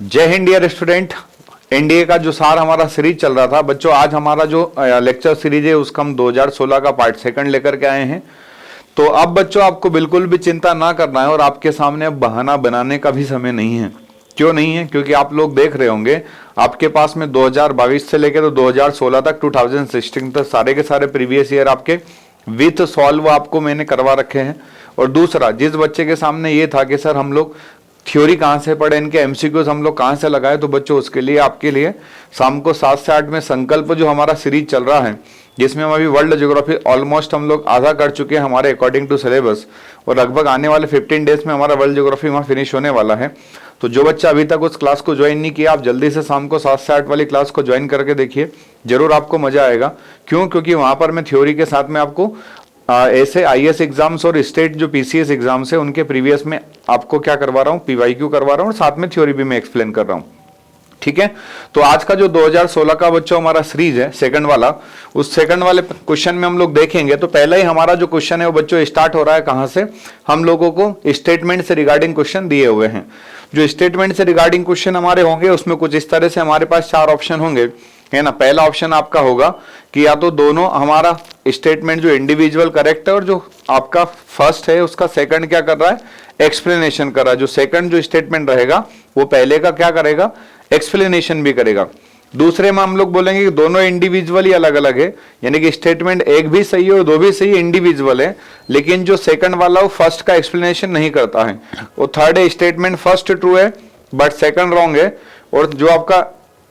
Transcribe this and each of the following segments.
जय Hind dear student. NDA का जो सार हमारा सीरीज चल रहा था बच्चों, आज हमारा जो लेक्चर सीरीज है उसका हम 2016 का पार्ट सेकंड लेकर के आए हैं। तो अब बच्चों आपको बिल्कुल भी चिंता ना करना है और आपके सामने अब बहाना बनाने का भी समय नहीं है। क्यों नहीं है? क्योंकि आप लोग देख रहे होंगे आपके पास में 2022 से लेकर तो 2016 तक 2016 तक सारे के सारे प्रीवियस ईयर आपके विथ सॉल्व आपको मैंने करवा रखे हैं। और दूसरा, जिस बच्चे के सामने ये था कि सर हम लोग थ्योरी कहाँ से पढ़े, इनके एमसीक्यूज हम लोग कहाँ से लगाए, तो बच्चों उसके लिए आपके लिए शाम को 7 से 8 में संकल्प जो हमारा सीरीज चल रहा है, जिसमें हम अभी वर्ल्ड ज्योग्राफी ऑलमोस्ट हम लोग आधा कर चुके हैं हमारे अकॉर्डिंग टू सिलेबस, और लगभग आने वाले 15 डेज में हमारा वर्ल्ड ज्योग्राफी वहाँ फिनिश होने वाला है। तो जो बच्चा अभी तक उस क्लास को ज्वाइन नहीं किया, आप जल्दी से शाम को 7 से 8 वाली क्लास को ज्वाइन करके देखिए, जरूर आपको मजा आएगा। क्यों? क्योंकि वहाँ पर मैं थ्योरी के साथ में आपको ऐसे आईएएस एग्जाम्स और स्टेट जो पीसीएस एग्जाम्स है उनके प्रीवियस में आपको क्या करवा रहा हूँ, पीवाईक्यू करवा रहा हूँ और साथ में थ्योरी भी मैं एक्सप्लेन कर रहा हूँ। ठीक है, तो आज का जो 2016 का बच्चों हमारा सीरीज है सेकंड वाला, उस सेकंड वाले क्वेश्चन में हम लोग देखेंगे। तो पहले ही हमारा जो क्वेश्चन है वो बच्चों स्टार्ट हो रहा है कहाँ से, हम लोगों को स्टेटमेंट से रिगार्डिंग क्वेश्चन दिए हुए हैं। जो स्टेटमेंट से रिगार्डिंग क्वेश्चन हमारे होंगे उसमें कुछ इस तरह से हमारे पास 4 ऑप्शन होंगे, है ना। पहला ऑप्शन आपका होगा कि या तो दोनों हमारा स्टेटमेंट जो इंडिविजुअल करेक्ट है और जो आपका फर्स्ट है उसका सेकंड क्या कर रहा है, एक्सप्लेनेशन कर रहा है। जो सेकंड जो स्टेटमेंट रहेगा वो पहले का क्या करेगा, एक्सप्लेनेशन भी करेगा। दूसरे में हम लोग बोलेंगे कि दोनों इंडिविजुअली अलग अलग है, यानी कि स्टेटमेंट एक भी सही है और दो भी सही इंडिविजुअल है, लेकिन जो सेकंड वाला वो फर्स्ट का एक्सप्लेनेशन नहीं करता है। वो थर्ड है, स्टेटमेंट फर्स्ट ट्रू है बट सेकंड रॉन्ग है। और जो आपका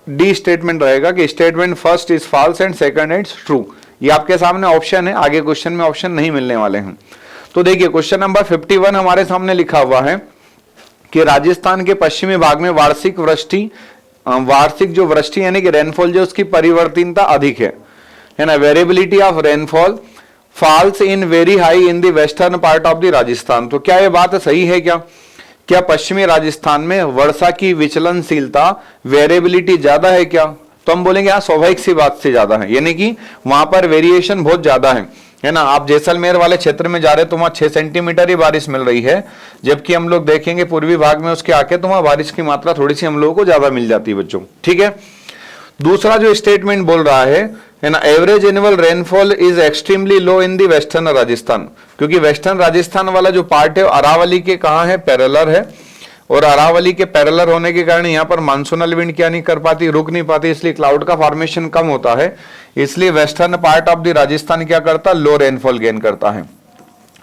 डी स्टेटमेंट रहेगा कि statement first is false and second is true. ये आपके सामने ऑप्शन है, आगे क्वेश्चन में ऑप्शन नहीं मिलने वाले हैं। तो देखिए क्वेश्चन नंबर 51 हमारे सामने लिखा हुआ है कि राजस्थान के पश्चिमी भाग में वार्षिक जो वृष्टि यानी कि रेनफॉल जो उसकी परिवर्तनता अधिक है ना। Variability of rainfall falls in very high in the western part of the Rajasthan. तो क्या ये बात सही है? क्या पश्चिमी राजस्थान में वर्षा की विचलनशीलता वेरिएबिलिटी ज्यादा है क्या? तो हम बोलेंगे हाँ, स्वाभाविक सी बात से ज्यादा है, यानी कि वहां पर वेरिएशन बहुत ज्यादा है ना। आप जैसलमेर वाले क्षेत्र में जा रहे तो वहां 6 सेंटीमीटर ही बारिश मिल रही है, जबकि हम लोग देखेंगे पूर्वी भाग में उसके आके तो वहां बारिश की मात्रा थोड़ी सी हम लोगों को ज्यादा मिल जाती है बच्चों। ठीक है, दूसरा जो स्टेटमेंट बोल रहा है ना, average annual rainfall is extremely low in the western Rajasthan. क्योंकि वेस्टर्न राजस्थान वाला जो पार्ट है अरावली के कहाँ है, पैरेलल है, और अरावली के पैरेलल होने के कारण यहाँ पर मानसूनल विंड क्या नहीं कर पाती, रुक नहीं पाती, इसलिए क्लाउड का फॉर्मेशन कम होता है। इसलिए western part of the Rajasthan क्या करता है, लो रेनफॉल गेन करता है,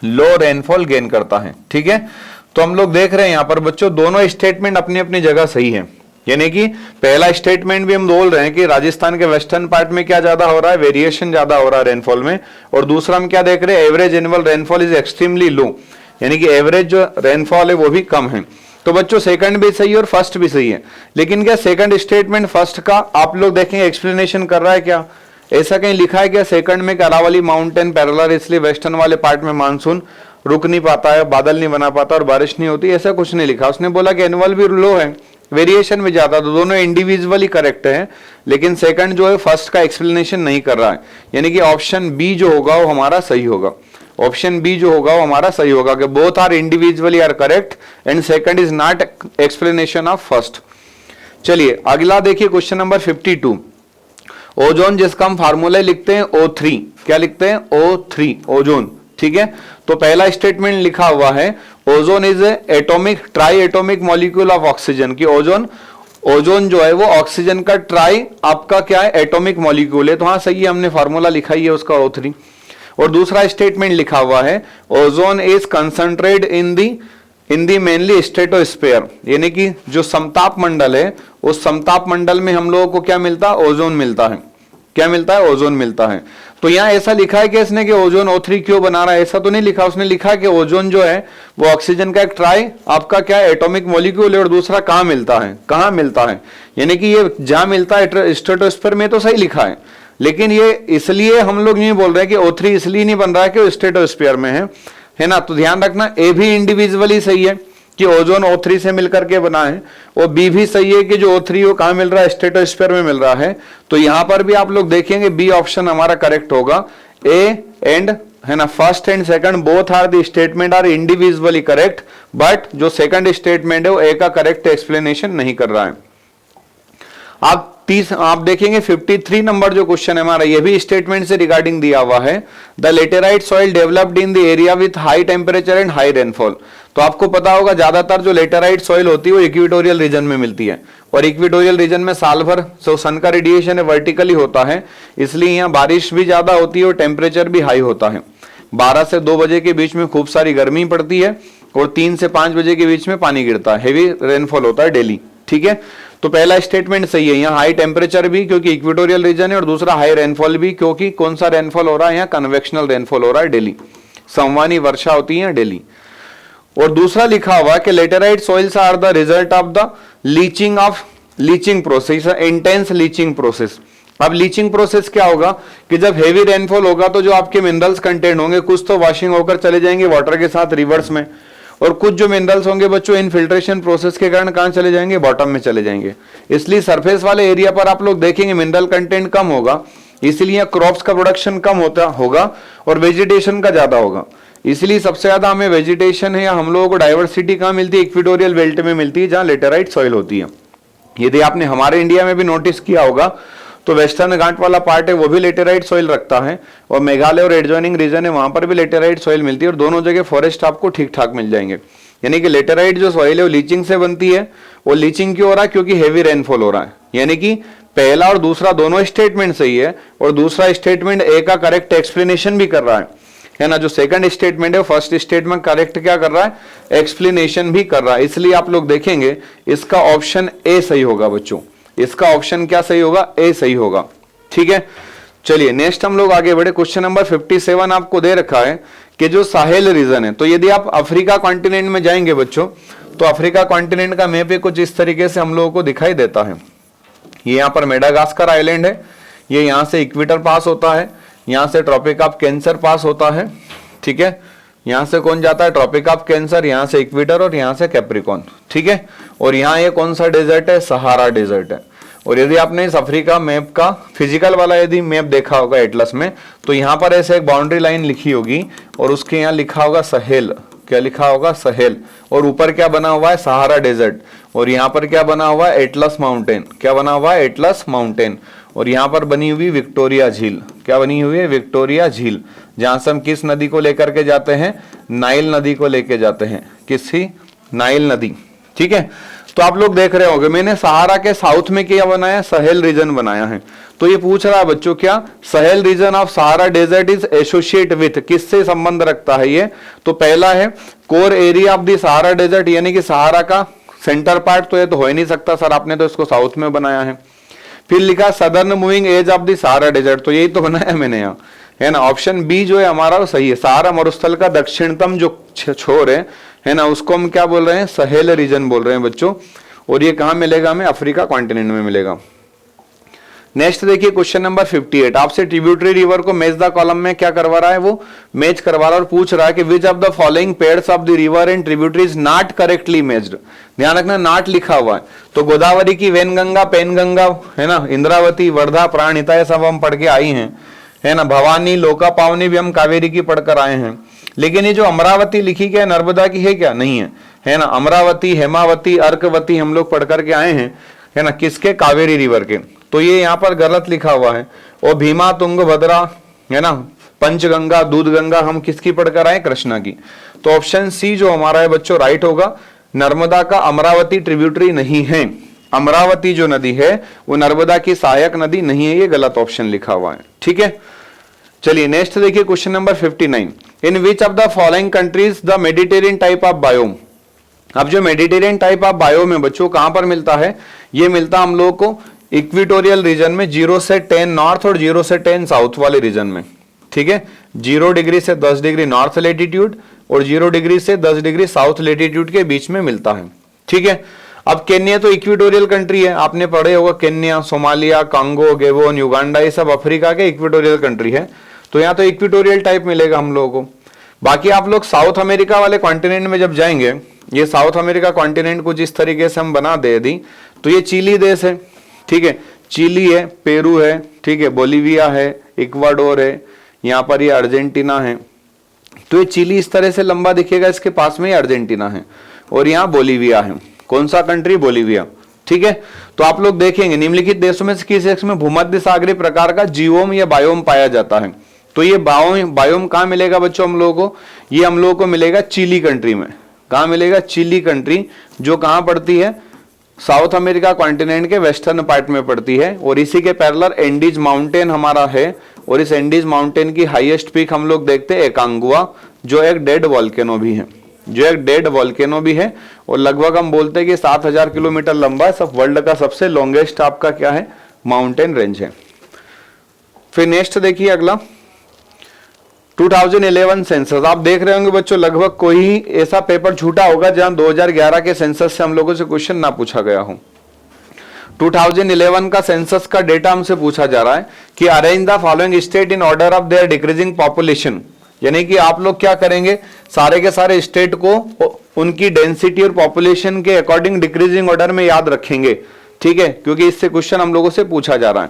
लो रेनफॉल गेन करता है। ठीक है, तो हम लोग देख रहे हैं यहाँ पर बच्चों दोनों स्टेटमेंट अपनी अपनी जगह सही है, यानी कि पहला स्टेटमेंट भी हम बोल रहे हैं कि राजस्थान के वेस्टर्न पार्ट में क्या ज्यादा हो रहा है, वेरिएशन ज्यादा हो रहा है रेनफॉल में, और दूसरा हम क्या देख रहे हैं, average annual rainfall is extremely low, यानी कि एवरेज जो रेनफॉल है वो भी कम है। तो बच्चों सेकंड भी सही है और फर्स्ट भी सही है, लेकिन क्या सेकंड स्टेटमेंट फर्स्ट का आप लोग देखेंगे एक्सप्लेनेशन कर रहा है क्या? ऐसा कहीं लिखा है क्या सेकंड में? अरावली माउंटेन पैरेलल इसलिए वेस्टर्न वाले पार्ट में मानसून रुक नहीं पाता है, बादल नहीं बना पाता और बारिश नहीं होती, ऐसा कुछ नहीं लिखा। उसने बोला कि एनुअल भी लो है, वेरिएशन में ज्यादा, तो दोनों इंडिविजुअली करेक्ट है, लेकिन सेकंड जो है फर्स्ट का एक्सप्लेनेशन नहीं कर रहा है, यानी कि ऑप्शन बी जो होगा वो हमारा सही होगा। ऑप्शन बी जो होगा वो हमारा सही होगा कि both are individually are correct and second is not explanation of first. चलिए अगला देखिए क्वेश्चन नंबर 52। ओजोन जिसका हम फार्मूला लिखते हैं O3, क्या लिखते हैं, O3 ओजोन। ठीक है, तो पहला स्टेटमेंट लिखा हुआ है ozone is atomic try atomic molecule of oxygen, की ओजोन जो है वो ऑक्सीजन का ट्राई आपका क्या है, एटॉमिक मॉलिक्यूल है। तो हाँ सही है, हमने फार्मूला लिखा ही है उसका O3। और दूसरा स्टेटमेंट लिखा हुआ है ozone is concentrate in the mainly stratosphere, यानी कि जो समताप मंडल है उस समताप मंडल में हम लोगों को क्या मिलता है, ओजोन मिलता है। क्या मिलता है, ओजोन मिलता है। तो यहाँ ऐसा लिखा है कि इसने कि ओजोन O3 क्यों बना रहा है, ऐसा तो नहीं लिखा। उसने लिखा कि ओजोन जो है वो ऑक्सीजन का एक ट्राई आपका क्या है, एटॉमिक मॉलिक्यूल है, और दूसरा कहाँ मिलता है, कहाँ मिलता है, यानी कि ये जहां मिलता है स्ट्रेटोस्फीयर में, तो सही लिखा है। लेकिन ये इसलिए हम लोग नहीं बोल रहे हैं कि O3 इसलिए नहीं बन रहा है कि वो स्ट्रेटोस्फीयर में है ना। तो ध्यान रखना, ए भी इंडिविजुअली सही है कि ओजोन O3 से मिलकर के बना है, और बी भी सही है कि जो O3 वो कहाँ मिल रहा है, स्ट्रेटोस्फीयर में मिल रहा है। तो यहां पर भी आप लोग देखेंगे बी ऑप्शन हमारा करेक्ट होगा, ए एंड है ना, first and second both are the statement are individually correct, but जो सेकंड स्टेटमेंट है वो ए का करेक्ट एक्सप्लेनेशन नहीं कर रहा है। आप देखेंगे 53 नंबर जो क्वेश्चन है हमारा, ये भी स्टेटमेंट से रिगार्डिंग दिया हुआ है। The laterite soil developed in the area with high temperature and high rainfall. तो आपको पता होगा ज्यादातर जो लेटेराइट सॉइल होती है वो इक्वेटोरियल रीजन में मिलती है, और इक्वेटोरियल रीजन में साल भर सन का रेडिएशन वर्टिकली होता है, इसलिए यहाँ बारिश भी ज्यादा होती है और टेम्परेचर भी हाई होता है। 12 से 2 बजे के बीच में खूब सारी गर्मी पड़ती है और 3 से 5 बजे के बीच में पानी गिरता है, हेवी रेनफॉल होता है डेली। ठीक है, तो पहला स्टेटमेंट सही है, यहाँ हाई टेम्परेचर भी क्योंकि इक्वेटोरियल रीजन है, और दूसरा हाई रेनफॉल भी क्योंकि कौन सा रेनफॉल हो रहा है, यहाँ कन्वेक्शनल रेनफॉल हो रहा है डेली, संवानी वर्षा होती है डेली। और दूसरा लिखा हुआ कि laterite soils are the result of the leaching process, intense leaching process. अब लीचिंग प्रोसेस क्या होगा कि जब हेवी रेनफॉल होगा तो जो आपके मिनरल्स कंटेंट होंगे कुछ तो वॉशिंग होकर चले जाएंगे वाटर के साथ रिवर्स में, और कुछ जो मिनरल्स होंगे बच्चों इनफिल्ट्रेशन प्रोसेस के कारण कहां चले जाएंगे, बॉटम में चले जाएंगे। इसलिए सरफेस वाले एरिया पर आप लोग देखेंगे मिनरल कंटेंट कम होगा, इसलिए क्रॉप्स का प्रोडक्शन कम होगा और वेजिटेशन का ज्यादा होगा। इसलिए सबसे ज्यादा हमें वेजिटेशन है या हम लोगों को डाइवर्सिटी कहां मिलती है, इक्वेटोरियल बेल्ट में मिलती है जहां लेटेराइट सॉइल होती है। यदि आपने हमारे इंडिया में भी नोटिस किया होगा तो वेस्टर्न घाट वाला पार्ट है वो भी लेटेराइट सॉइल रखता है, और मेघालय और एडजॉइनिंग रीजन है वहां पर भी लेटेराइट सॉइल मिलती है, और दोनों जगह फॉरेस्ट आपको ठीक ठाक मिल जाएंगे। यानी कि लेटेराइट जो सॉइल है वो लीचिंग से बनती है, वो लीचिंग क्यों हो रहा है, क्योंकि हेवी रेनफॉल हो रहा है। यानी कि पहला और दूसरा दोनों स्टेटमेंट सही है, और दूसरा स्टेटमेंट ए का करेक्ट एक्सप्लेनेशन भी कर रहा है ना। जो सेकंड स्टेटमेंट है फर्स्ट स्टेटमेंट करेक्ट क्या कर रहा है, एक्सप्लेनेशन भी कर रहा है। इसलिए आप लोग देखेंगे इसका ऑप्शन ए सही होगा बच्चों, इसका ऑप्शन क्या सही होगा, ए सही होगा। ठीक है, चलिए नेक्स्ट हम लोग आगे बढ़े। क्वेश्चन नंबर 57 आपको दे रखा है कि जो साहेल रीजन है, तो यदि आप अफ्रीका कॉन्टिनेंट में जाएंगे बच्चों तो अफ्रीका कॉन्टिनेंट का मैप कुछ इस तरीके से हम लोगों को दिखाई देता है। ये यहाँ पर मेडागास्कर आइलैंड है, ये यहाँ से इक्वेटर पास होता है, यहाँ से ट्रॉपिक ऑफ कैंसर पास होता है। ठीक है, यहाँ से कौन जाता है, ट्रॉपिक ऑफ कैंसर, यहाँ से इक्वेटर और यहाँ से कैप्रिकॉन। ठीक है, और यहाँ ये कौन सा डेजर्ट है, सहारा डेजर्ट है। और यदि आपने इस अफ्रीका मैप का फिजिकल वाला यदि मैप देखा होगा एटलस में, तो यहाँ पर ऐसे एक बाउंड्री लाइन लिखी होगी और उसके यहाँ लिखा होगा सहेल, क्या लिखा होगा, सहेल, और ऊपर क्या बना हुआ है, सहारा डेजर्ट, और यहाँ पर क्या बना हुआ है, एटलस माउंटेन, क्या बना हुआ है, एटलस माउंटेन, और यहाँ पर बनी हुई विक्टोरिया झील, क्या बनी हुई है, विक्टोरिया झील, जहां से हम किस नदी को लेकर के जाते हैं, नाइल नदी को लेके जाते हैं, किसी नाइल नदी। ठीक है, तो आप लोग देख रहे होंगे मैंने सहारा के साउथ में क्या बनाया, सहेल रीजन बनाया है। तो ये पूछ रहा है बच्चों क्या, Sahel region of Sahara desert is associate with, किससे संबंध रखता है ये, तो पहला है core area of the Sahara desert, यानी कि सहारा का सेंटर पार्ट, तो ये तो हो ही नहीं सकता सर, आपने तो इसको साउथ में बनाया है। फिर लिखा southern moving edge of the Sahara desert, तो यही तो बनाया मैंने यहाँ, है ना। ऑप्शन बी जो है हमारा वो सही है, सहारा मरुस्थल का दक्षिणतम जो छोर है ना, उसको हम क्या बोल रहे हैं, सहेल रीजन बोल रहे हैं बच्चों, और ये कहां मिलेगा हमें, अफ्रीका कॉन्टिनेंट में मिलेगा। नेक्स्ट देखिए क्वेश्चन नंबर 58, आपसे ट्रिब्यूटरी रिवर को मैच द कॉलम में क्या करवा रहा है, वो मैच करवा रहा है और पूछ रहा है कि विच of the following pairs of the river and tributaries not correctly matched. ध्यान रखना नॉट लिखा हुआ है, तो गोदावरी की वैनगंगा, पेनगंगा, है ना, इंद्रावती, वर्धा, प्राणहिता, ये सब हम पढ़ के आई हैं, है ना। भवानी, लोका पावनी भी हम कावेरी की पढ़कर आए हैं, लेकिन ये जो अमरावती लिखी क्या, नर्मदा की है क्या, नहीं है ना। अमरावती, हेमावती, अर्कवती हम लोग पढ़ करके आए हैं, है ना, किसके, कावेरी रिवर के, तो ये यहाँ पर गलत लिखा हुआ है। और भीमा, तुंग, भद्रा, है ना, पंचगंगा, दूधगंगा हम किसकी पढ़कर आए, कृष्णा की। तो ऑप्शन सी जो हमारा है बच्चों राइट होगा, नर्मदा का अमरावती ट्रिब्यूटरी नहीं है, अमरावती जो नदी है वो नर्मदा की सहायक नदी नहीं है, ये गलत ऑप्शन लिखा हुआ है। ठीक है, चलिए नेक्स्ट देखिए question number 59, in which of the following countries the Mediterranean type of biome. अब जो मेडिटेरियन टाइप ऑफ बायोम है बच्चों कहां पर मिलता है, ये मिलता हम लोग को इक्वेटोरियल रीजन में 0 से 10 नॉर्थ और 0 से 10 साउथ वाले रीजन में। ठीक है, 0 डिग्री से 10 डिग्री नॉर्थ लेटीट्यूड और 0 डिग्री से 10 डिग्री साउथ लेटीट्यूड के बीच में मिलता है। ठीक है, अब केन्या तो इक्वेटोरियल कंट्री है, आपने पढ़े होगा, केन्या, सोमालिया, कांगो, गेबोन, युगांडा, ये सब अफ्रीका के इक्वेटोरियल कंट्री है, तो यहाँ तो इक्वेटोरियल टाइप मिलेगा हम लोगों को। बाकी आप लोग साउथ अमेरिका वाले कॉन्टिनेंट में जब जाएंगे, ये साउथ अमेरिका कॉन्टिनेंट कुछ इस तरीके से हम बना दे यदि, तो ये चिली देश है, ठीक है, चिली है, पेरू है, ठीक है, बोलिविया है, इक्वाडोर है, यहाँ पर ये अर्जेंटीना है, तो ये चिली इस तरह से लंबा दिखेगा, इसके पास में ही अर्जेंटीना है और यहाँ बोलीविया है। कौन सा कंट्री? बोलीविया। ठीक है, तो आप लोग देखेंगे निम्नलिखित देशों में से किस देश में भूमध्य सागरीय प्रकार का जीओम या बायोम पाया जाता है? तो ये बायोम कहाँ मिलेगा बच्चों हम लोगों को? ये हम लोगों को मिलेगा चिली कंट्री में। कहाँ मिलेगा? चिली कंट्री, जो कहाँ पड़ती है? साउथ अमेरिका कॉन्टिनेंट के वेस्टर्न पार्ट में पड़ती है। और इसी के पैरेलल एंडीज माउंटेन हमारा है, और इस एंडीज माउंटेन की हाईएस्ट पीक हम लोग देखते हैं एकांगुआ, जो एक डेड वॉल्केनो भी है, और लगभग हम बोलते हैं कि 7000 किलोमीटर लंबा सब वर्ल्ड का सबसे लॉन्गेस्ट आपका क्या है? माउंटेन रेंज है। फिर नेक्स्ट देखिए अगला 2011 सेंसस। आप देख रहे होंगे बच्चों लगभग कोई ऐसा पेपर छूटा होगा जहां 2011 के सेंसस से हम लोगों से क्वेश्चन ना पूछा गया हो। 2011 का सेंसस का डेटा हमसे पूछा जा रहा है कि arrange the following state in order of their decreasing population, यानी कि आप लोग क्या करेंगे, सारे के सारे स्टेट को उनकी डेंसिटी और पॉपुलेशन के अकॉर्डिंग डिक्रीजिंग ऑर्डर में याद रखेंगे। ठीक है, क्योंकि इससे क्वेश्चन हम लोगों से पूछा जा रहा है।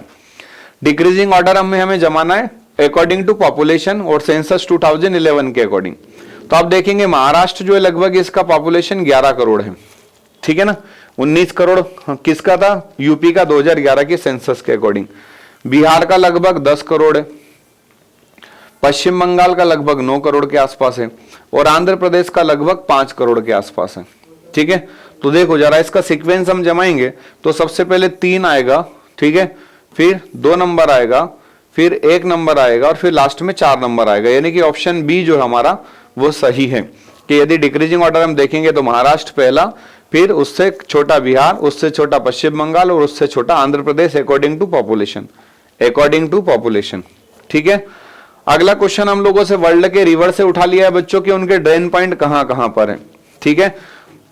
डिक्रीजिंग ऑर्डर हमें जमाना है अकॉर्डिंग टू पॉपुलेशन और सेंसस 2011 के अकॉर्डिंग। तो आप देखेंगे महाराष्ट्र जो है लगभग इसका पॉपुलेशन 11 करोड़ है। ठीक है ना, 19 करोड़ किसका था? यूपी का 2011 के सेंसस के अकॉर्डिंग। बिहार का लगभग 10 करोड़ है, पश्चिम बंगाल का लगभग 9 करोड़ के आसपास है, और आंध्र प्रदेश का लगभग 5 करोड़ के आसपास है। ठीक है, तो देखो जरा इसका सीक्वेंस हम जमाएंगे तो सबसे पहले 3 आएगा, ठीक है, फिर 2 नंबर आएगा, फिर 1 नंबर आएगा, और फिर लास्ट में 4 नंबर आएगा। यानी कि ऑप्शन बी जो हमारा वो सही है कि यदि डिक्रीजिंग ऑर्डर हम देखेंगे तो महाराष्ट्र पहला, फिर उससे छोटा बिहार, उससे छोटा पश्चिम बंगाल, और उससे छोटा Andhra Pradesh according to population. ठीक है, अगला क्वेश्चन हम लोगों से वर्ल्ड के रिवर से उठा लिया है बच्चों कि उनके ड्रेन पॉइंट कहां कहां पर है। ठीक है,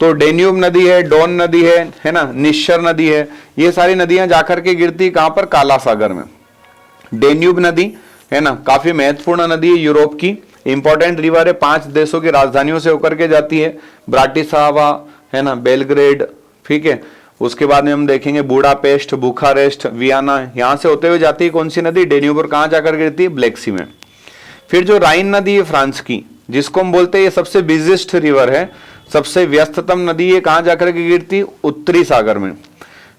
तो डेन्यूब नदी है, डॉन नदी है ना, निश्चर नदी है, ये सारी नदियां जाकर के गिरती कहां पर? काला सागर में। डेन्यूब नदी है ना, काफी महत्वपूर्ण नदी है, यूरोप की इंपॉर्टेंट रिवर है, 5 देशों की राजधानियों से होकर के जाती है, ब्राटिस्लावा है ना, बेलग्रेड। ठीक है, उसके बाद में हम देखेंगे बुडापेस्ट, बुखारेस्ट, वियना, यहां से होते हुए जाती है कौन सी नदी? डेन्यूब। और कहां जाकर गिरती है? ब्लैक सी में। फिर जो राइन नदी है फ्रांस की, जिसको हम बोलते हैं ये सबसे बिजिएस्ट रिवर है, सबसे व्यस्ततम नदी है, कहां जाकर के गिरती? उत्तरी सागर में।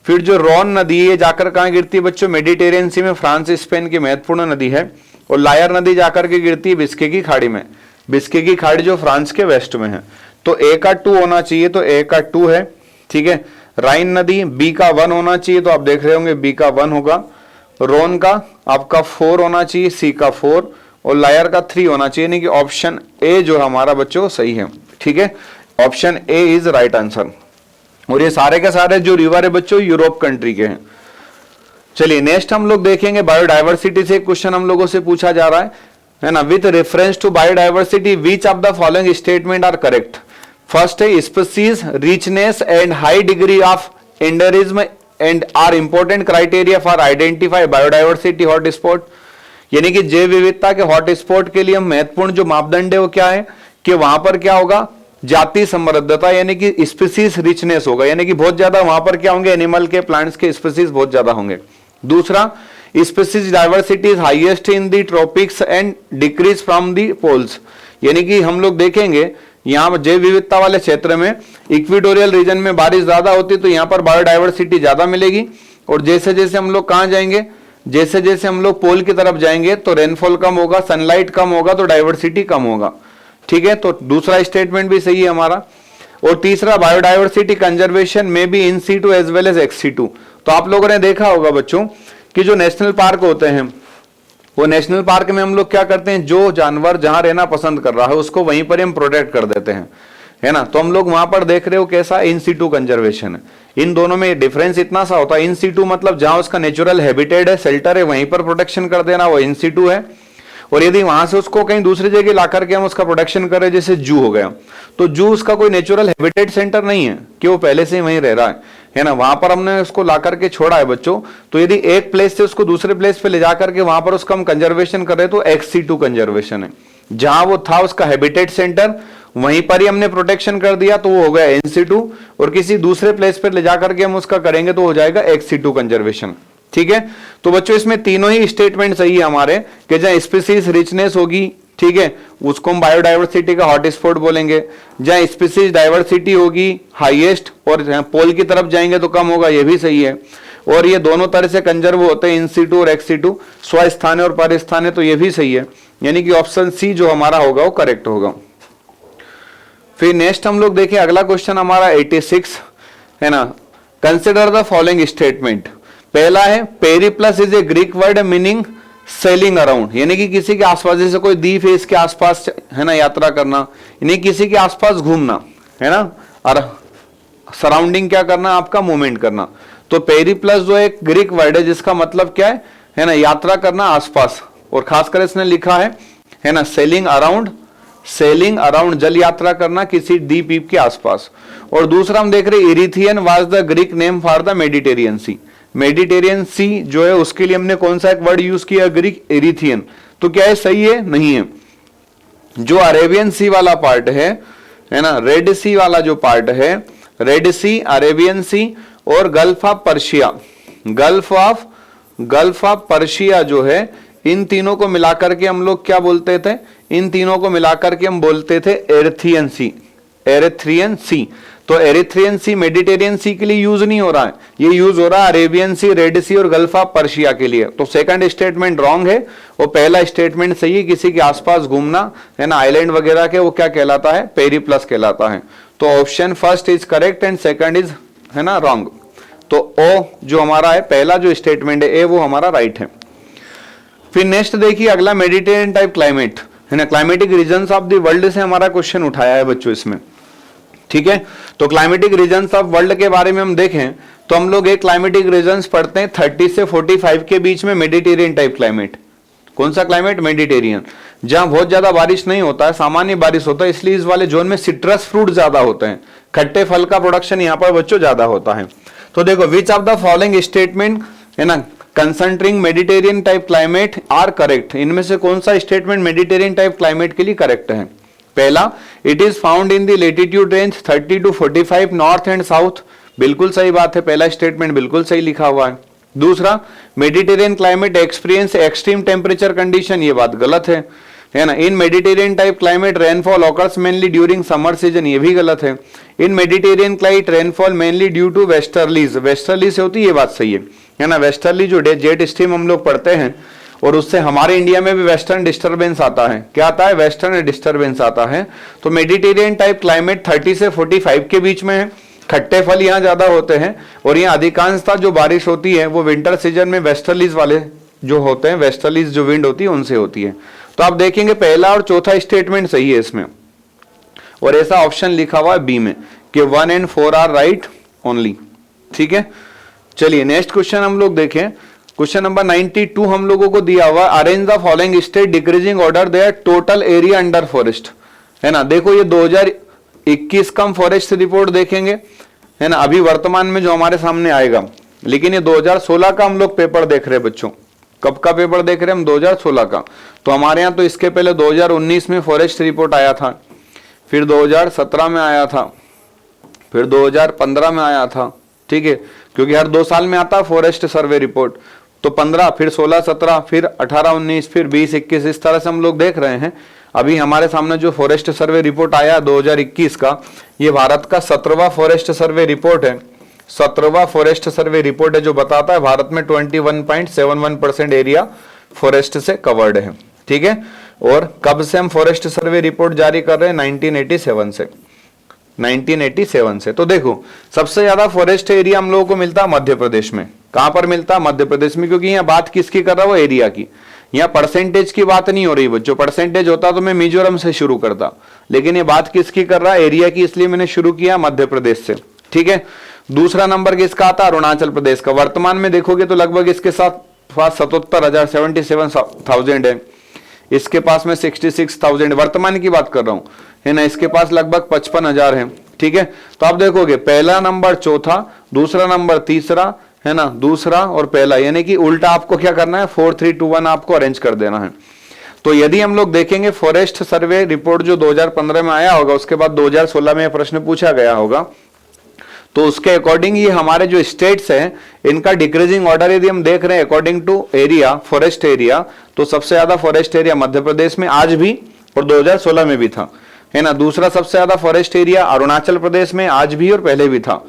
फिर जो रोन नदी है जाकर कहां गिरती है बच्चों? मेडिटेरियन सी में, फ्रांस स्पेन की महत्वपूर्ण नदी है। और लायर नदी जाकर के गिरती है बिस्के की खाड़ी में, बिस्के की खाड़ी जो फ्रांस के वेस्ट में है। तो ए का 2 होना चाहिए, तो ए का 2 है। ठीक है, राइन नदी बी का 1 होना चाहिए, तो आप देख रहे होंगे बी का 1 होगा। रोन का आपका 4 होना चाहिए, सी का 4, और लायर का 3 होना चाहिए, यानी कि ऑप्शन ए जो हमारा बच्चों सही है। ठीक है, option A is right answer. और ये सारे के सारे जो रिवर है बच्चों यूरोप कंट्री के हैं। चलिए नेक्स्ट हम लोग देखेंगे बायोडाइवर्सिटी से क्वेश्चन हम लोगों से पूछा जा रहा है ना, with reference to biodiversity which of the following statement are correct? First है species richness and high degree of endemism and are important criteria for identify biodiversity hotspot. यानी कि जैव विविधता के हॉटस्पॉट के लिए हम महत्वपूर्ण जो मापदंड है वो क्या है कि वहां पर क्या होगा? जाति समृद्धता, यानी कि स्पीसीज रिचनेस होगा, यानी कि बहुत ज्यादा वहां पर क्या होंगे? एनिमल के, प्लांट्स के स्पीसीज बहुत ज्यादा होंगे। दूसरा, species diversity is highest in the tropics and decrease from the poles. यानी कि हम लोग देखेंगे यहाँ जैव विविधता वाले क्षेत्र में इक्वेटोरियल रीजन में बारिश ज्यादा होती है, तो यहाँ पर बायोडाइवर्सिटी ज्यादा मिलेगी। और जैसे जैसे हम लोग कहाँ जाएंगे? जैसे जैसे हम लोग पोल की तरफ जाएंगे तो रेनफॉल कम होगा, सनलाइट कम होगा, तो डाइवर्सिटी कम होगा। ठीक है, तो दूसरा स्टेटमेंट भी सही है हमारा। और तीसरा, बायोडाइवर्सिटी कंजर्वेशन में भी in situ as well as ex situ. तो आप लोगों ने देखा होगा बच्चों कि जो नेशनल पार्क होते हैं वो नेशनल पार्क में हम लोग क्या करते हैं? जो जानवर जहां रहना पसंद कर रहा है उसको वहीं पर हम प्रोटेक्ट कर देते हैं, है ना। तो हम लोग वहां पर देख रहे हो कैसा इन सीटू कंजर्वेशन है। इन दोनों में डिफरेंस इतना सा होता है, इन सीटू मतलब जहां उसका नेचुरल हैबिटेट है, शेल्टर है, वहीं पर प्रोटेक्शन कर देना, वो इन सीटू है। और यदि वहां से उसको कहीं दूसरी जगह ला करके हम उसका प्रोटेक्शन करें, जैसे जू हो गया, तो जू उसका कोई नेचुरल हैबिटेट सेंटर नहीं है कि वो पहले से ही वहीं रह रहा है ना। वहां पर हमने उसको ला करके छोड़ा है बच्चों, तो यदि एक प्लेस से उसको दूसरे प्लेस पे ले जा करके वहां पर उसका हम कंजर्वेशन कर रहे तो एक्स सीटू कंजर्वेशन है। जहां वो था उसका हैबिटेट सेंटर वहीं पर ही हमने प्रोटेक्शन कर दिया तो वो हो गया इन सीटू, और किसी दूसरे प्लेस पर ले जा करके हम उसका करेंगे तो हो जाएगा एक्स सीटू कंजर्वेशन। ठीक है, तो बच्चों इसमें तीनों ही स्टेटमेंट सही है हमारे कि जहां स्पीसीज रिचनेस होगी ठीक है, उसको हम बायोडाइवर्सिटी का हॉटस्पॉट बोलेंगे। जहां स्पीसीज डाइवर्सिटी होगी हाईएस्ट और पोल की तरफ जाएंगे तो कम होगा, ये भी सही है। और ये दोनों तरह से कंजर्व होते हैं, इन सीटू और एक्स सीटू, स्वस्थाने और परस्थाने, तो ये भी सही है। यानी कि ऑप्शन सी जो हमारा होगा वो करेक्ट होगा। फिर नेक्स्ट हम लोग देखें, अगला क्वेश्चन हमारा 86 है ना। Consider the following statement. पहला है Periplus is a Greek word meaning selling around, यानी कि किसी के आसपास, जैसे कोई द्वीप है इसके आसपास है ना यात्रा करना, यानी किसी के आसपास घूमना है ना, और सराउंडिंग क्या करना, आपका मूवमेंट करना। तो पेरिप्लस जो एक ग्रीक वर्ड है जिसका मतलब क्या है ना, यात्रा करना आसपास, और खासकर इसने लिखा है ना सेलिंग अराउंड, सेलिंग अराउंड जल यात्रा करना किसी द्वीप के आसपास। और दूसरा हम देख रहे Erythraean was the Greek name for the Mediterranean sea. Mediterranean sea जो है उसके लिए हमने कौन सा एक वर्ड यूज किया, ग्रीक इरिथियन। तो क्या है, सही है, नहीं है। जो अरेबियन सी वाला पार्ट है ना, रेड सी वाला जो पार्ट है, रेड सी, अरेबियन सी और gulf of Persia, gulf of Persia जो है, इन तीनों को मिलाकर के हम लोग क्या बोलते थे, इन तीनों को मिलाकर के हम बोलते थे एरिथ्रियन सी, एरिथ्रियन सी। तो एरिथ्रियन सी मेडिटेरियन सी के लिए यूज नहीं हो रहा है, ये यूज हो रहा है अरेबियन सी, रेड सी और गल्फ ऑफ पर्शिया के लिए। तो सेकंड स्टेटमेंट रॉन्ग है और पहला स्टेटमेंट सही है, किसी के आसपास घूमना है ना, आइलैंड वगैरह के, वो क्या कहलाता है, पेरिप्लस कहलाता है। तो option first is correct and second is है ना रॉन्ग। तो ओ जो हमारा है, पहला जो स्टेटमेंट है ए, वो हमारा राइट है। फिर नेक्स्ट देखिए अगला, मेडिटेरियन टाइप क्लाइमेट है ना, climatic regions of the world से हमारा क्वेश्चन उठाया है बच्चों इसमें, ठीक है। तो क्लाइमेटिक रीजन्स ऑफ वर्ल्ड के बारे में हम देखें तो हम लोग एक क्लाइमेटिक रीजन्स पढ़ते हैं 30 से 45 के बीच में, मेडिटेरियन टाइप क्लाइमेट। कौन सा क्लाइमेट, मेडिटेरियन, जहां बहुत ज्यादा बारिश नहीं होता है, सामान्य बारिश होता है, इसलिए इस वाले जोन में सिट्रस फ्रूट ज्यादा होते हैं, खट्टे फल का प्रोडक्शन यहाँ पर बच्चों ज्यादा होता है। तो देखो, which of the following statement है ना concerning Mediterranean type climate are correct, इनमें से कौन सा स्टेटमेंट मेडिटेरियन टाइप क्लाइमेट के लिए करेक्ट है। पहला, it is found in the latitude range 30 to 45 north and south, बिल्कुल सही बात है, पहला स्टेटमेंट बिल्कुल सही लिखा हुआ है। दूसरा, Mediterranean climate experience extreme temperature condition, ये बात गलत है ना। In Mediterranean type climate rainfall occurs mainly during summer season, ये भी गलत है। In Mediterranean climate rainfall mainly due to westerlies, westerly से होती है, ये बात सही है ना। वेस्टर्ली जो जेट स्ट्रीम हम लोग पढ़ते हैं, और उससे हमारे इंडिया में भी वेस्टर्न डिस्टर्बेंस आता है, क्या आता है, वेस्टर्न डिस्टर्बेंस आता है। तो मेडिटेरियन टाइप क्लाइमेट 30 से 45 के बीच में है, खट्टे फल यहाँ ज्यादा होते हैं, और यहाँ अधिकांशतः जो बारिश होती है वो विंटर सीजन में वेस्टर्लीज वाले जो होते हैं, वेस्टर्लीज जो विंड होती है उनसे होती है। तो आप देखेंगे पहला और चौथा स्टेटमेंट सही है इसमें, और ऐसा ऑप्शन लिखा हुआ है बी में कि 1 and 4 आर राइट ओनली, ठीक है। चलिए नेक्स्ट क्वेश्चन हम लोग देखें, क्वेश्चन नंबर 92 हम लोगों को दिया हुआ, arrange the following state decreasing order their total area under forest, है ना। देखो ये 2021 का हम फॉरेस्ट रिपोर्ट देखेंगे, है ना, अभी वर्तमान में जो हमारे सामने आएगा, लेकिन ये 2016 का हम लोग पेपर देख रहे हैं बच्चों। कब का पेपर देख रहे हैं हम, 2016 का। तो हमारे यहाँ तो इसके पहले 2019 में फॉरेस्ट रिपोर्ट आया था, फिर 2017 में आया था, फिर 2015 में आया था, ठीक है, क्योंकि हर 2 साल में आता है फॉरेस्ट सर्वे रिपोर्ट। तो 15, फिर 16, 17, फिर 18, 19, फिर 20, 21, इस तरह से हम लोग देख रहे हैं। अभी हमारे सामने जो फॉरेस्ट सर्वे रिपोर्ट आया 2021 का, ये भारत का 17वां फॉरेस्ट सर्वे रिपोर्ट है, 17वां फॉरेस्ट सर्वे रिपोर्ट है, जो बताता है भारत में 21.71% एरिया फॉरेस्ट से कवर्ड है, ठीक है। और कब से हम फॉरेस्ट सर्वे रिपोर्ट जारी कर रहे हैं, 1987 से, 1987 से। तो देखो सबसे ज्यादा फॉरेस्ट एरिया हम लोगों को मिलता है मध्य प्रदेश में। कहां पर मिलता है, मध्य प्रदेश में, क्योंकि यहाँ बात किसकी कर रहा है, वो एरिया की, यहाँ परसेंटेज की बात नहीं हो रही बच्चों। परसेंटेज होता तो मैं मिजोरम से शुरू करता, लेकिन ये बात किसकी कर रहा है, एरिया की, इसलिए मैंने शुरू किया मध्य प्रदेश से, ठीक है। दूसरा नंबर किसका आता है, अरुणाचल प्रदेश का। वर्तमान में देखोगे तो लगभग इसके साथ 77,000 77,000 है, इसके पास में 66,000, वर्तमान की बात कर रहा हूं, है ना। इसके पास लगभग 55,000 है, ठीक है। तो आप देखोगे पहला नंबर चौथा, दूसरा नंबर तीसरा, है ना, दूसरा और पहला, यानी कि उल्टा आपको क्या करना है, 4 3 2 1 आपको अरेंज कर देना है। तो यदि हम लोग देखेंगे फॉरेस्ट सर्वे रिपोर्ट जो 2015 में आया होगा, उसके बाद 2016 में प्रश्न पूछा गया होगा, तो उसके अकॉर्डिंग ये हमारे जो स्टेट्स हैं इनका डिक्रीजिंग ऑर्डर यदि हम देख रहे हैं according to area, forest area, तो सबसे ज्यादा फॉरेस्ट एरिया मध्य प्रदेश में आज भी और 2016 में भी था, है ना। दूसरा सबसे ज्यादा फॉरेस्ट एरिया अरुणाचल प्रदेश में आज भी और पहले भी था,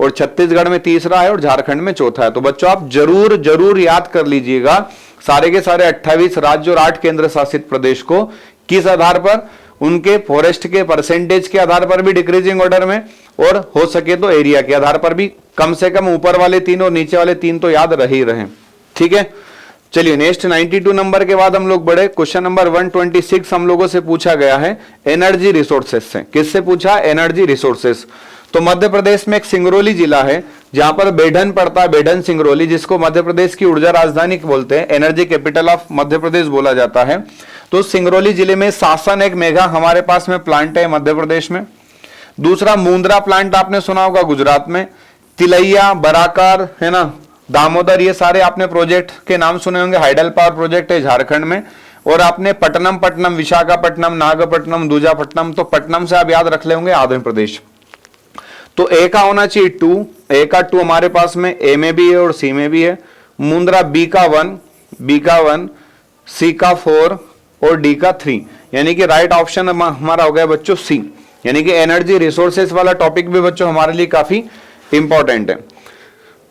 और छत्तीसगढ़ में तीसरा है और झारखंड में चौथा है। तो बच्चों आप जरूर जरूर याद कर लीजिएगा सारे के सारे 28 राज्य और 8 केंद्र शासित प्रदेश को, किस आधार पर, उनके फॉरेस्ट के परसेंटेज के आधार पर भी डिक्रीजिंग ऑर्डर में, और हो सके तो एरिया के आधार पर भी, कम से कम ऊपर वाले 3 और नीचे वाले 3 तो याद रह ही रहे। ठीक है, चलिए नेक्स्ट 92 नंबर के बाद हम लोग बढ़े। क्वेश्चन नंबर 126 हम लोगों से पूछा गया है एनर्जी रिसोर्सेस से। किससे पूछा? Energy resources. तो मध्य प्रदेश में एक सिंगरौली जिला है जहां पर बेढन पड़ता है, बेढन सिंगरौली, जिसको मध्य प्रदेश की ऊर्जा राजधानी बोलते हैं, energy capital of Madhya Pradesh बोला जाता है। तो सिंगरौली जिले में सासन एक मेगा हमारे पास में प्लांट है मध्य प्रदेश में। दूसरा मुंद्रा प्लांट आपने सुना होगा गुजरात में। तिलैया, बराकर, है ना, दामोदर, ये सारे आपने प्रोजेक्ट के नाम सुने होंगे। हाइडल पावर प्रोजेक्ट है झारखंड में। और आपने पट्टनम, विशाखापट्टनम, नागपट्टनम, दूजापट्टनम, तो पट्टनम से आप याद रख ले होंगे आंध्र प्रदेश। तो ए का होना चाहिए 2, ए का 2 हमारे पास में, ए में भी है और सी में भी है। मुंद्रा बी का 1, सी का 4 और डी का 3, यानी कि राइट ऑप्शन हमारा हो गया बच्चों सी। यानी कि एनर्जी रिसोर्सेस वाला टॉपिक भी बच्चों हमारे लिए काफी इंपॉर्टेंट है।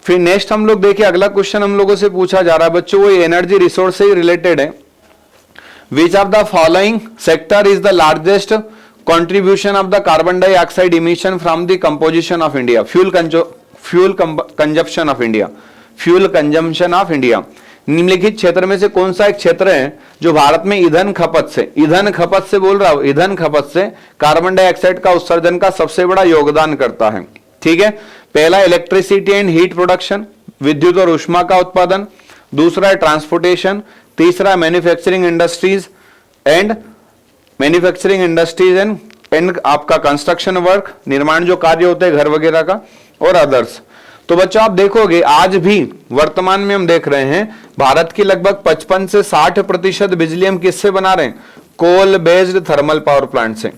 फिर नेक्स्ट हम लोग देखिए, अगला क्वेश्चन हम लोगों से पूछा जा रहा है बच्चों, वो एनर्जी रिसोर्स से रिलेटेड है। Which of the following sector is the largest contribution of the carbon dioxide emission from the composition of India, fuel consumption of India। निम्नलिखित क्षेत्र में से कौन सा एक क्षेत्र है जो भारत में ईंधन खपत से बोल रहा हूं, ईंधन खपत से कार्बन डाइऑक्साइड का उत्सर्जन का सबसे बड़ा योगदान करता है। ठीक है, पहला इलेक्ट्रिसिटी एंड हीट प्रोडक्शन, विद्युत और ऊष्मा का उत्पादन। दूसरा है ट्रांसपोर्टेशन। तीसरा मैन्युफैक्चरिंग इंडस्ट्रीज एंड आपका कंस्ट्रक्शन वर्क, निर्माण जो कार्य होते हैं घर वगैरह का, और अदर्स। तो बच्चों आप देखोगे आज भी वर्तमान में हम देख रहे हैं भारत की लगभग 55 से 60% बिजली हम किससे बना रहे हैं? Coal based thermal power plant से,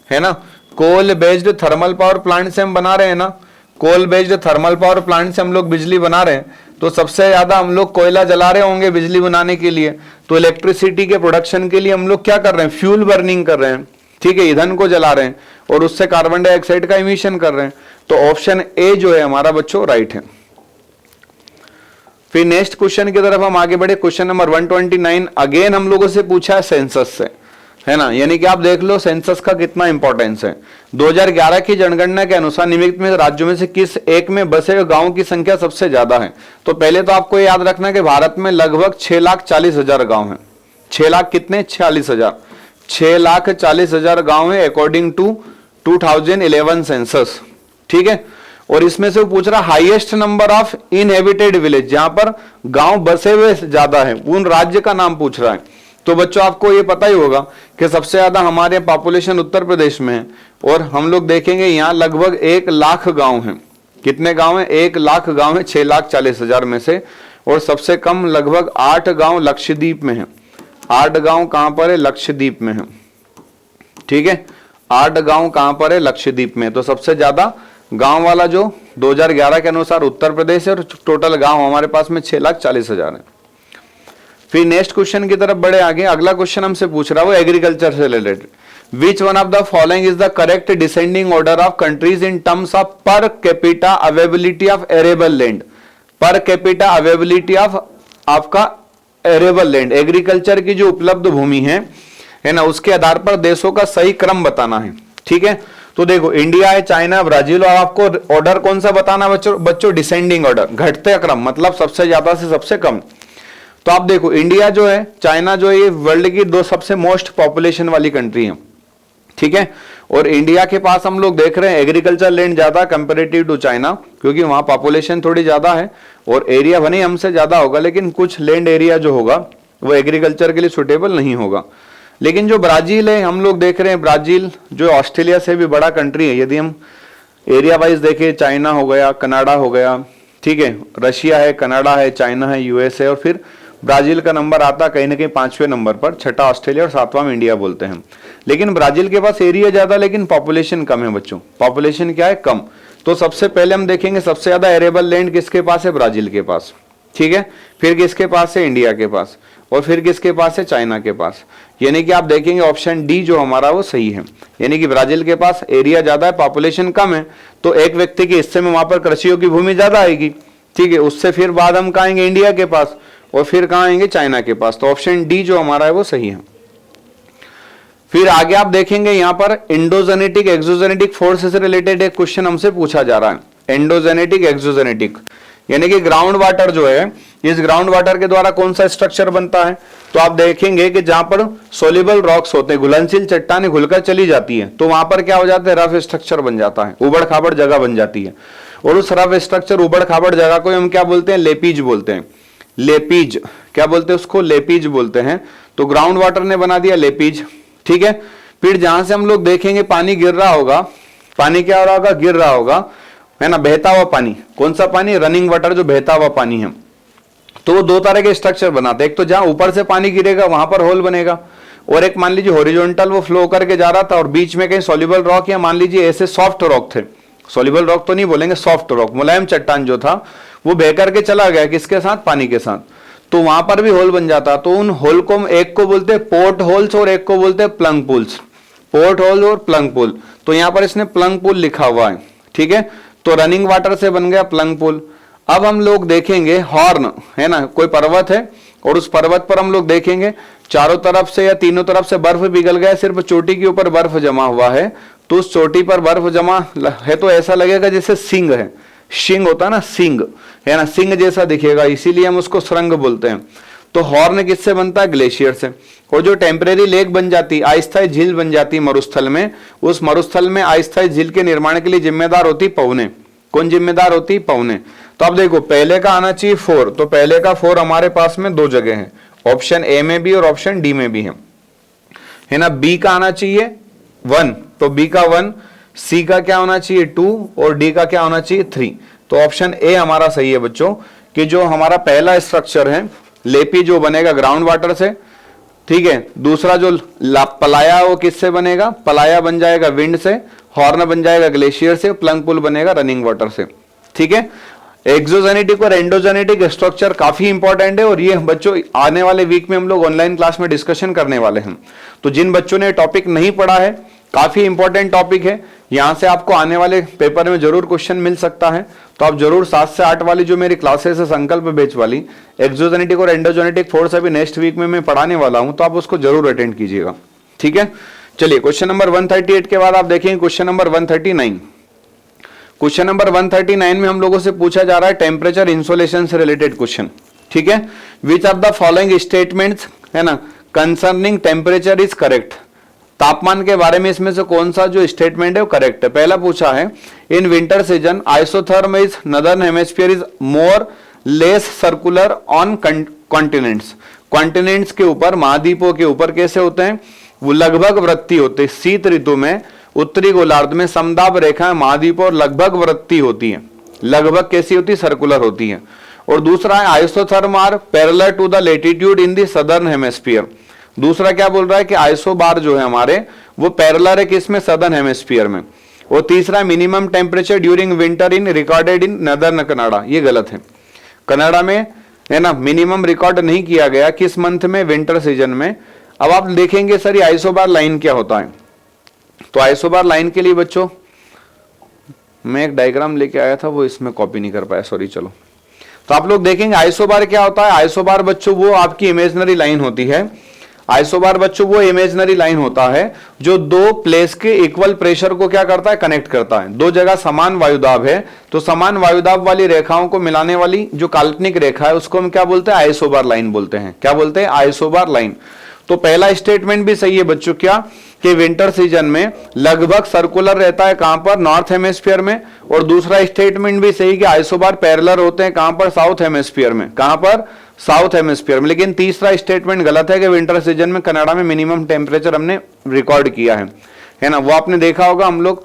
है ना। Coal based thermal power plant से हम बना रहे हैं ना, coal based thermal power plant से हम लोग बिजली बना रहे हैं। तो सबसे ज्यादा हम लोग कोयला जला रहे होंगे बिजली बनाने के लिए। तो इलेक्ट्रिसिटी के प्रोडक्शन के लिए हम लोग क्या कर रहे हैं? फ्यूल बर्निंग कर रहे हैं। ठीक है, ईंधन को जला रहे हैं और उससे कार्बन डाइऑक्साइड का इमिशन कर रहे हैं। तो ऑप्शन ए जो है हमारा बच्चों राइट है। फिर नेक्स्ट क्वेश्चन की तरफ हम आगे बढ़े। क्वेश्चन नंबर 129 अगेन हम लोगों से पूछा है सेंसस से, है ना। यानी कि आप देख लो सेंसस का कितना इंपॉर्टेंस है। 2011 की जनगणना के अनुसार निम्नलिखित में राज्यों में से किस एक में बसे हुए गांवों की संख्या सबसे ज्यादा है? तो पहले तो आपको याद रखना कि भारत में लगभग 6,40,000 गांव हैं। 6 लाख कितने? 46,000। 6,40,000 गांव है अकॉर्डिंग टू 2011 सेंसस। ठीक है, और इसमें से वो पूछ रहा highest number of inhabited village, जहां पर गांव बसे हुए ज्यादा है, उन राज्य का नाम पूछ रहा है। तो बच्चों आपको ये पता ही होगा कि सबसे ज्यादा हमारे पॉपुलेशन उत्तर प्रदेश में है, और हम लोग देखेंगे यहाँ लगभग 1 लाख गांव हैं। कितने गांव हैं? 1 लाख गांव है 6,40,000 में से, और सबसे कम लगभग 8 गांव लक्षद्वीप में है। 8 गांव कहां पर है? लक्षद्वीप में है। ठीक है, 8 गांव कहां पर है? लक्षद्वीप में। तो सबसे ज्यादा गांव वाला जो 2011 के अनुसार उत्तर प्रदेश है, और टोटल गांव हमारे पास में 6,40,000 है। फिर नेक्स्ट क्वेश्चन की तरफ बढ़े आगे। अगला क्वेश्चन हमसे पूछ रहा है वो एग्रीकल्चर से related. Which one of the following is the correct descending order of countries in terms of per capita availability of arable land? Per capita availability of आपका एरेबल लैंड, एग्रीकल्चर की जो उपलब्ध भूमि है ना, उसके आधार पर देशों का सही क्रम बताना है। ठीक है, तो देखो इंडिया है, चाइना, ब्राजील, और आपको ऑर्डर कौन सा बताना बच्चों? डिसेंडिंग ऑर्डर, घटते क्रम, मतलब सबसे ज्यादा से सबसे कम। तो आप देखो इंडिया जो है, चाइना जो है, ये वर्ल्ड की 2 सबसे मोस्ट पॉपुलेशन वाली कंट्री है। ठीक है, और इंडिया के पास हम लोग देख रहे हैं एग्रीकल्चर लैंड ज्यादा कंपेरेटिव टू चाइना, क्योंकि वहां पॉपुलेशन थोड़ी ज्यादा है और एरिया भले हमसे ज्यादा होगा, लेकिन कुछ लैंड एरिया जो होगा वो एग्रीकल्चर के लिए सुटेबल नहीं होगा। लेकिन जो ब्राजील है, हम लोग देख रहे हैं ब्राजील जो ऑस्ट्रेलिया से भी बड़ा कंट्री है। यदि हम एरिया वाइज देखें, चाइना हो गया, कनाडा हो गया, ठीक है, रशिया है, कनाडा है, चाइना है, यूएस है, और फिर ब्राजील का नंबर आता कहीं ना कहीं 5वें नंबर पर, छठा ऑस्ट्रेलिया और 7वां में इंडिया बोलते हैं। लेकिन ब्राजील के पास एरिया ज्यादा लेकिन पॉपुलेशन कम है बच्चों। पॉपुलेशन क्या है? कम। तो सबसे पहले हम देखेंगे सबसे ज्यादा एरेबल लैंड किसके पास है? ब्राजील के पास। ठीक है, फिर किसके पास है? इंडिया के पास। और फिर किसके पास है, चाइना के पास। यानी कि आप देखेंगे ऑप्शन डी जो हमारा वो सही है। यानी कि ब्राजील के पास एरिया ज्यादा है, पॉपुलेशन कम है, तो एक व्यक्ति के हिस्से में वहां पर कृषियों की भूमि ज्यादा आएगी, ठीक है। उससे फिर बाद हम कहाँ आएंगे, इंडिया के पास, और फिर कहाँ आएंगे, चाइना के पास। तो ऑप्शन डी जो हमारा है वो सही है। फिर आगे आप देखेंगे यहाँ पर एंडोजेनेटिक एक्सोजेनेटिक फोर्स से रिलेटेड एक क्वेश्चन हमसे पूछा जा रहा है। एंडोजेनेटिक एक्सोजेनेटिक यानी कि ग्राउंड वाटर जो है, इस ग्राउंड वाटर के द्वारा कौन सा स्ट्रक्चर बनता है, तो आप देखेंगे कि जहां पर सोल्यूबल रॉक्स होते हैं, घुलनशील चट्टानें घुलकर चली जाती है, तो वहां पर क्या हो जाता है, रफ स्ट्रक्चर बन जाता है, उबड़ खाबड़ जगह बन जाती है। और उस रफ स्ट्रक्चर उबड़ खाबड़ जगह को हम क्या बोलते हैं, लेपीज बोलते हैं। लेपीज क्या बोलते हैं उसको, लेपीज बोलते हैं। तो ग्राउंड वाटर ने बना दिया लेपीज, ठीक है। फिर जहां से हम लोग देखेंगे पानी गिर रहा होगा, पानी क्या हो रहा होगा, गिर रहा होगा, है ना, बहता हुआ पानी। कौन सा पानी, रनिंग वाटर, जो बहता हुआ पानी है। तो वो दो तरह के स्ट्रक्चर बनाते हैं, एक तो जहां ऊपर से पानी गिरेगा वहां पर होल बनेगा, और एक मान लीजिए हॉरिजॉन्टल वो फ्लो करके जा रहा था और बीच में कहीं सॉल्युबल रॉक या मान लीजिए ऐसे सॉफ्ट रॉक थे, सॉल्युबल रॉक तो नहीं बोलेंगे, सॉफ्ट रॉक, मुलायम चट्टान जो था वो बह करके चला गया, किसके साथ, पानी के साथ, तो वहां पर भी होल बन जाता। तो उन होल को एक को बोलते हैं पोर्ट होल्स और एक को बोलते हैं प्लंग पूल्स, पोर्ट होल और प्लंग पूल। तो यहां पर इसने प्लंग पूल लिखा हुआ है, ठीक है। तो रनिंग वाटर से बन गया प्लंग पूल। अब हम लोग देखेंगे हॉर्न, है ना, कोई पर्वत है और उस पर्वत पर हम लोग देखेंगे चारों तरफ से या तीनों तरफ से बर्फ पिघल गया, सिर्फ चोटी के ऊपर बर्फ जमा हुआ है। तो उस चोटी पर बर्फ जमा है तो ऐसा लगेगा जैसे सिंग है, शिंग होता है ना, सिंग, है ना, सिंग जैसा दिखेगा, इसीलिए हम उसको सुरंग बोलते हैं। तो हॉर्न किससे बनता है, ग्लेशियर से। और जो टेम्परेरी लेक बन जाती, अस्थायी झील बन जाती मरुस्थल में, उस मरुस्थल में अस्थायी झील के निर्माण के लिए जिम्मेदार होती पवने। कौन जिम्मेदार होती, पवने। तो अब देखो पहले का आना चाहिए 4, तो पहले का 4 हमारे पास में दो जगह है, ऑप्शन ए में भी और ऑप्शन डी में भी है ना। बी का आना चाहिए 1, तो बी का 1, सी का क्या होना चाहिए 2 और डी का क्या होना चाहिए 3। तो ऑप्शन ए हमारा सही है बच्चों, कि जो हमारा पहला स्ट्रक्चर है लेपी जो बनेगा ग्राउंड वाटर से, ठीक है। दूसरा जो पलाया वो किससे बनेगा, पलाया बन जाएगा विंड से, हॉर्न बन जाएगा ग्लेशियर से, प्लंग पुल बनेगा रनिंग वाटर से, ठीक है। एक्सोजेनेटिक और एंडोजेनेटिक स्ट्रक्चर काफी इंपॉर्टेंट है और ये बच्चों आने वाले वीक में हम लोग ऑनलाइन क्लास में डिस्कशन करने वाले हैं। तो जिन बच्चों ने टॉपिक नहीं पढ़ा है, काफी इंपॉर्टेंट टॉपिक है, यहां से आपको आने वाले पेपर में जरूर क्वेश्चन मिल सकता है। तो आप जरूर 7 से 8 वाली जो मेरी क्लासेस है संकल्प बैच वाली, एक्सोजेनेटिक और एंडोजेनेटिक फोर्स अभी नेक्स्ट वीक में मैं पढ़ाने वाला हूं, तो आप उसको जरूर अटेंड कीजिएगा, ठीक है। चलिए क्वेश्चन नंबर 138 के बाद आप देखेंगे क्वेश्चन नंबर 139। क्वेश्चन नंबर 139 में हम लोगों से पूछा जा रहा है टेम्परेचर इंसोलेशन से रिलेटेड क्वेश्चन, ठीक है। Which are the following statements, है ना, कंसर्निंग टेम्परेचर इज करेक्ट। तापमान के बारे में इसमें से कौन सा जो स्टेटमेंट है वो करेक्ट है। पहला पूछा है in winter season isotherm is northern hemisphere is more less circular on continents. Continents के ऊपर, महाद्वीपों के ऊपर कैसे होते हैं, वो लगभग वृत्ति होते हैं। शीत ऋतु में उत्तरी गोलार्ध में समदाब रेखा महाद्वीप और लगभग वृत्ति होती है, लगभग कैसी होती है, सर्कुलर होती है। और दूसरा है isotherm are parallel to the latitude in the southern hemisphere. दूसरा क्या बोल रहा है कि आइसोबार जो है हमारे वो पैरेलल है किसमें, सदर्न हेमिस्फीयर में। और तीसरा minimum temperature during winter in recorded in northern Canada, ये गलत है। कनाडा में, है ना, मिनिमम रिकॉर्ड नहीं किया गया, किस मंथ में, विंटर सीजन में। अब आप देखेंगे सर ये आइसोबार लाइन क्या होता है, तो आइसोबार लाइन के लिए बच्चों मैं एक डायग्राम लेके आया था, वो इसमें कॉपी नहीं कर पाया, सॉरी। चलो तो आप लोग देखेंगे आइसोबार क्या होता है। आइसोबार बच्चों वो आपकी इमेजिनरी लाइन होती है। आइसोबार बच्चों वो इमेजिनरी लाइन होता है जो दो प्लेस के इक्वल प्रेशर को क्या करता है, कनेक्ट करता है। दो जगह समान वायुदाब है तो समान वायुदाब वाली रेखाओं को मिलाने वाली जो काल्पनिक रेखा है उसको हम क्या बोलते हैं, आइसोबार लाइन बोलते हैं। क्या बोलते हैं, आइसोबार लाइन। तो पहला स्टेटमेंट भी सही है बच्चों, क्या कि विंटर सीजन में लगभग सर्कुलर रहता है, कहां पर, नॉर्थ हेमिस्फीयर में। और दूसरा स्टेटमेंट भी सही कि आइसोबार पैरेलल होते हैं, कहां पर, साउथ हेमिस्फीयर में। कहां पर, साउथ हेमिस्फीयर में। लेकिन तीसरा स्टेटमेंट गलत है कि विंटर सीजन में कनाडा में मिनिमम टेम्परेचर हमने रिकॉर्ड किया है ना। वो आपने देखा होगा, हम लोग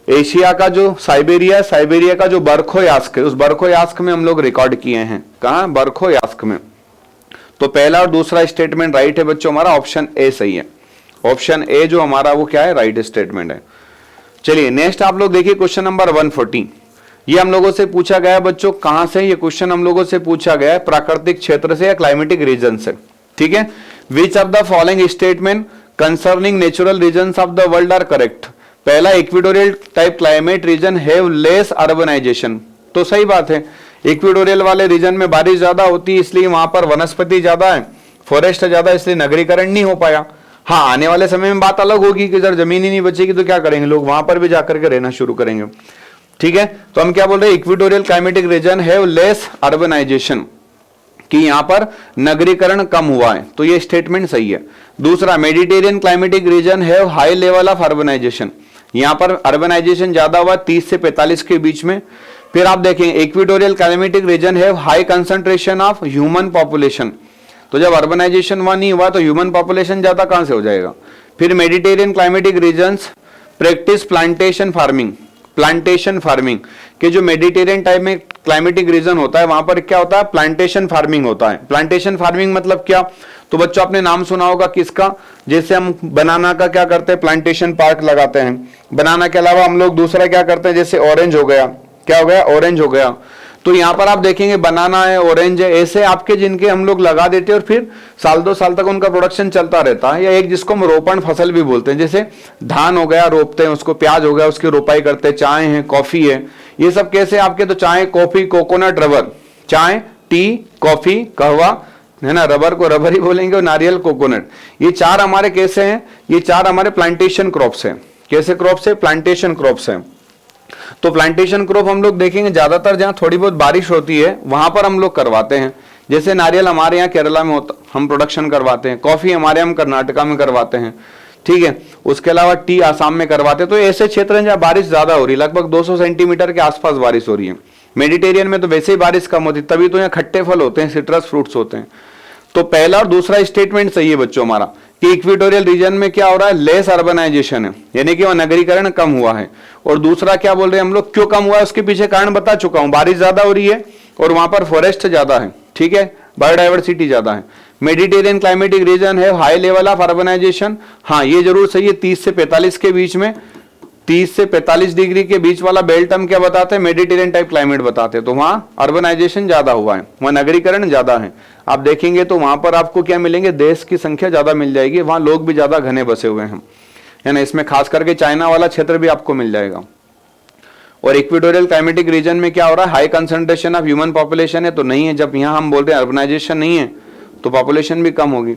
एशिया का जो साइबेरिया का जो बरखो यास्क है, उस बरखो यास्क में हम लोग रिकॉर्ड किए हैं। कहां, बरखो यास्क में। तो पहला और दूसरा स्टेटमेंट राइट है बच्चों, हमारा ऑप्शन ए सही है। ऑप्शन ए जो हमारा वो क्या है, राइट स्टेटमेंट है। चलिए नेक्स्ट आप लोग देखिए क्वेश्चन नंबर 140। ये हम लोगों से पूछा गया बच्चों, कहां से ये क्वेश्चन हम लोगों से पूछा गया है, प्राकृतिक क्षेत्र से या क्लाइमेटिक रीजन से। ठीक है। Which of the following statement concerning natural regions of the world are correct. पहला, equatorial type climate region have less urbanisation, तो सही बात है। इक्वेटोरियल वाले रीजन में बारिश ज्यादा होती है, इसलिए वहां पर वनस्पति ज्यादा है, फॉरेस्ट ज्यादा, इसलिए नगरीकरण नहीं हो पाया। हाँ, आने वाले समय में बात अलग होगी कि अगर जमीन ही नहीं बचेगी तो क्या करेंगे लोग, वहां पर भी जाकर के रहना शुरू करेंगे। ठीक है, तो हम क्या बोल रहे हैं, equatorial climatic region have less urbanization, कि यहां पर नगरीकरण कम हुआ है, तो ये स्टेटमेंट सही है। दूसरा, Mediterranean climatic region have high level of urbanization, यहां पर अर्बनाइजेशन ज्यादा हुआ 30 से 45 के बीच में। फिर आप देखें, equatorial climatic region have high concentration of human population, तो जब अर्बनाइजेशन वहां नहीं हुआ तो ह्यूमन पॉपुलेशन ज्यादा कहां से हो जाएगा। फिर Mediterranean climatic regions practice plantation farming, plantation farming के जो मेडिटेरियन टाइप में क्लाइमेटिक रीजन होता है वहां पर क्या होता है, प्लांटेशन फार्मिंग होता है। प्लांटेशन फार्मिंग मतलब क्या, तो बच्चों आपने नाम सुना होगा किसका, जैसे हम बनाना का क्या करते हैं, प्लांटेशन पार्क लगाते हैं। बनाना के अलावा हम लोग दूसरा क्या करते हैं, जैसे ऑरेंज हो गया, क्या हो गया, ऑरेंज हो गया। तो यहां पर आप देखेंगे बनाना है, ऑरेंज है, ऐसे आपके जिनके हम लोग लगा देते हैं और फिर साल 2 साल तक उनका प्रोडक्शन चलता रहता है। या एक जिसको हम रोपण फसल भी बोलते हैं, जैसे धान हो गया रोपते हैं उसको, प्याज हो गया उसकी रोपाई करते हैं, चाय है, कॉफी है, ये सब कैसे आपके, तो चाय, कॉफी, कोकोनट, रबर, चाय, टी, कॉफी, कहवा है ना, रबर को रबर ही बोलेंगे, और नारियल, कोकोनट, ये 4 हमारे कैसे हैं, ये 4 हमारे प्लांटेशन क्रॉप्स हैं। कैसे क्रॉप्स है, प्लांटेशन क्रॉप्स हैं। तो प्लांटेशन क्रॉप हम लोग देखेंगे ज्यादातर जहां थोड़ी बहुत बारिश होती है वहां पर हम लोग करवाते हैं। जैसे नारियल हमारे यहाँ केरला में होता, हम प्रोडक्शन करवाते हैं। कॉफी हमारे हम कर्नाटका में करवाते हैं, ठीक है। उसके अलावा टी आसाम में करवाते हैं। तो ऐसे क्षेत्र हैं जहाँ बारिश ज्यादा हो रही है, लगभग 200 सेंटीमीटर के आसपास बारिश हो रही है। मेडिटेरियन में तो वैसे ही बारिश कम होती है, तभी तो यहाँ खट्टे फल होते हैं, सिट्रस फ्रूट्स होते हैं। तो पहला और दूसरा स्टेटमेंट सही है बच्चों हमारा, कि इक्वेटोरियल रीजन में क्या हो रहा है, लेस अर्बनाइजेशन है, यानी कि वह नगरीकरण कम हुआ है। और दूसरा क्या बोल रहे हैं हम लोग, क्यों कम हुआ है उसके पीछे कारण बता चुका हूं, बारिश ज्यादा हो रही है और वहां पर फॉरेस्ट ज्यादा है, ठीक है, बायोडाइवर्सिटी ज्यादा है। मेडिटेरियन क्लाइमेटिक रीजन है हाई लेवल ऑफ अर्बनाइजेशन, हाँ ये जरूर सही है, 30 से 45 के बीच में, 30 से 45 डिग्री के बीच वाला बेल्ट हम क्या बताते हैं, मेडिटेरियन टाइप क्लाइमेट बताते हैं। तो वहां अर्बनाइजेशन ज्यादा हुआ है, वहां नगरीकरण ज्यादा है। आप देखेंगे तो वहां पर आपको क्या मिलेंगे, देश की संख्या ज्यादा मिल जाएगी, वहां लोग भी ज्यादा घने बसे हुए हैं, है ना। इसमें खास करके चाइना वाला क्षेत्र भी आपको मिल जाएगा। और इक्वेटोरियल क्लाइमेटिक रीजन में क्या हो रहा है, high concentration of human population है, तो नहीं है। जब यहाँ हम बोलते हैं अर्बनाइजेशन नहीं है तो पॉपुलेशन भी कम होगी।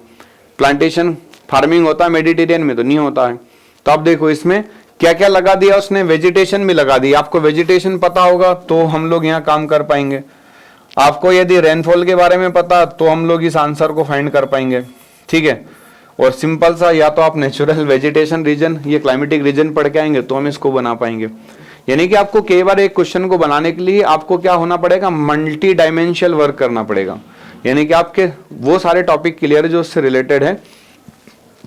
प्लांटेशन फार्मिंग होता है मेडिटेरियन में, तो नहीं होता है। तो आप देखो इसमें क्या क्या लगा दिया उसने, वेजिटेशन भी लगा दी। आपको वेजिटेशन पता होगा तो हम लोग यहाँ काम कर पाएंगे। आपको यदि रेनफॉल के बारे में पता तो हम लोग इस आंसर को फाइंड कर पाएंगे, ठीक है। और सिंपल सा, या तो आप नेचुरल वेजिटेशन रीजन, ये क्लाइमेटिक रीजन पढ़ के आएंगे तो हम इसको बना पाएंगे। यानी कि आपको कई बार एक क्वेश्चन को बनाने के लिए आपको क्या होना पड़ेगा, मल्टी डायमेंशनल वर्क करना पड़ेगा। यानी कि आपके वो सारे टॉपिक क्लियर जो उससे रिलेटेड है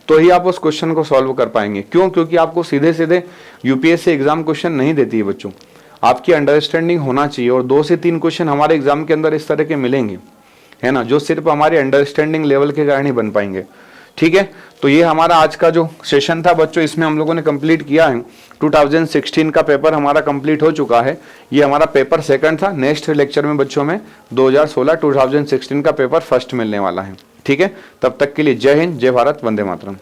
तो ही आप उस क्वेश्चन को सॉल्व कर पाएंगे। क्यों, क्योंकि आपको सीधे सीधे यूपीएससी एग्जाम क्वेश्चन नहीं देती है बच्चों, आपकी अंडरस्टैंडिंग होना चाहिए। और 2 से 3 क्वेश्चन हमारे एग्जाम के अंदर इस तरह के मिलेंगे, है ना, जो सिर्फ हमारे अंडरस्टैंडिंग लेवल के कारण ही बन पाएंगे, ठीक है। तो ये हमारा आज का जो सेशन था बच्चों, इसमें हम लोगों ने कंप्लीट किया है। 2016 का पेपर हमारा कंप्लीट हो चुका है, ये हमारा पेपर 2nd था। नेक्स्ट लेक्चर में बच्चों में 2016 2016 का पेपर 1st मिलने वाला है, ठीक है। तब तक के लिए जय हिंद, जय भारत, वंदे मातरम।